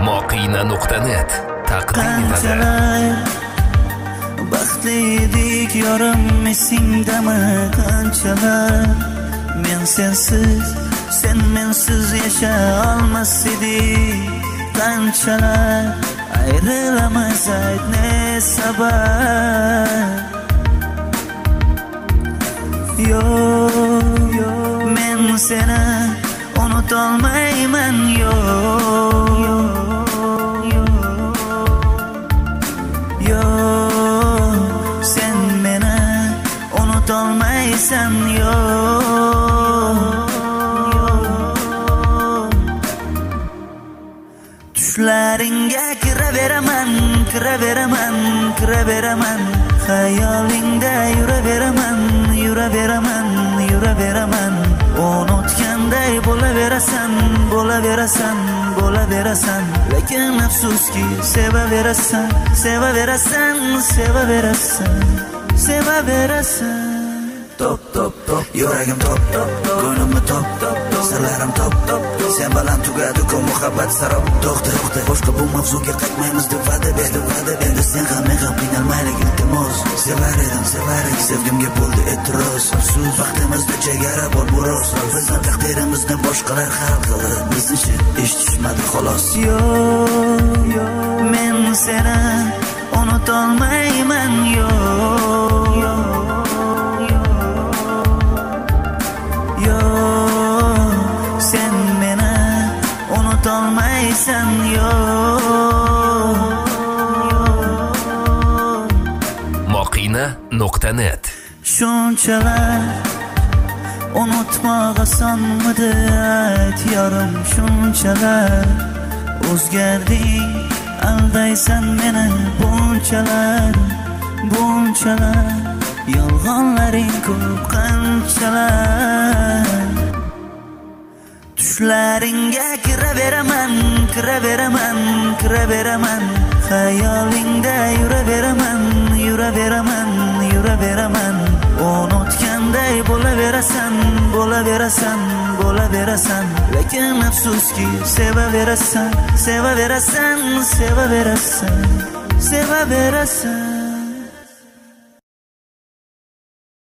Moqina.net taqdim etadi. Baxtli edik yorim esingdami qanchalar men sensiz sen mensiz yasha olmas edik qanchalar ayrılamiz ayt ne sabab Yok men seni unutolmayman sen meni unutolmaysan Tushlaringga kiraveraman Xayolingda yuraveraman Unutganday bo'laverasan Lekin afsuski sevaverasan Top yuragim top ko'nglimni top sirlarim top sen bilan tugadi ku muhabbat sarob to'xta boshqa bu mavzuga qaytmaymiz deb va'da berdim endi sen ham men ham qiynalmaylik iltimos sevar edim sevgimga bo'ldi e'tiroz afsus vaqtimizda chegara bor biroz bizning taqdirimizni boshqalar hal qildi bizni eshitishmadi xolos yo'q men seni unutolmayman sen meni unutolmaysan Moqina.net Shunchalar unutmoq osonmidi ayt yorim shunchalar o'zgarding aldaysan meni bunchalar yolg'onlaring ko'p qanchalar Tushlaringga kiraveraman Xayolingda yuraveraman Unutganday bo'laverasan Lekin afsuski sevaverasan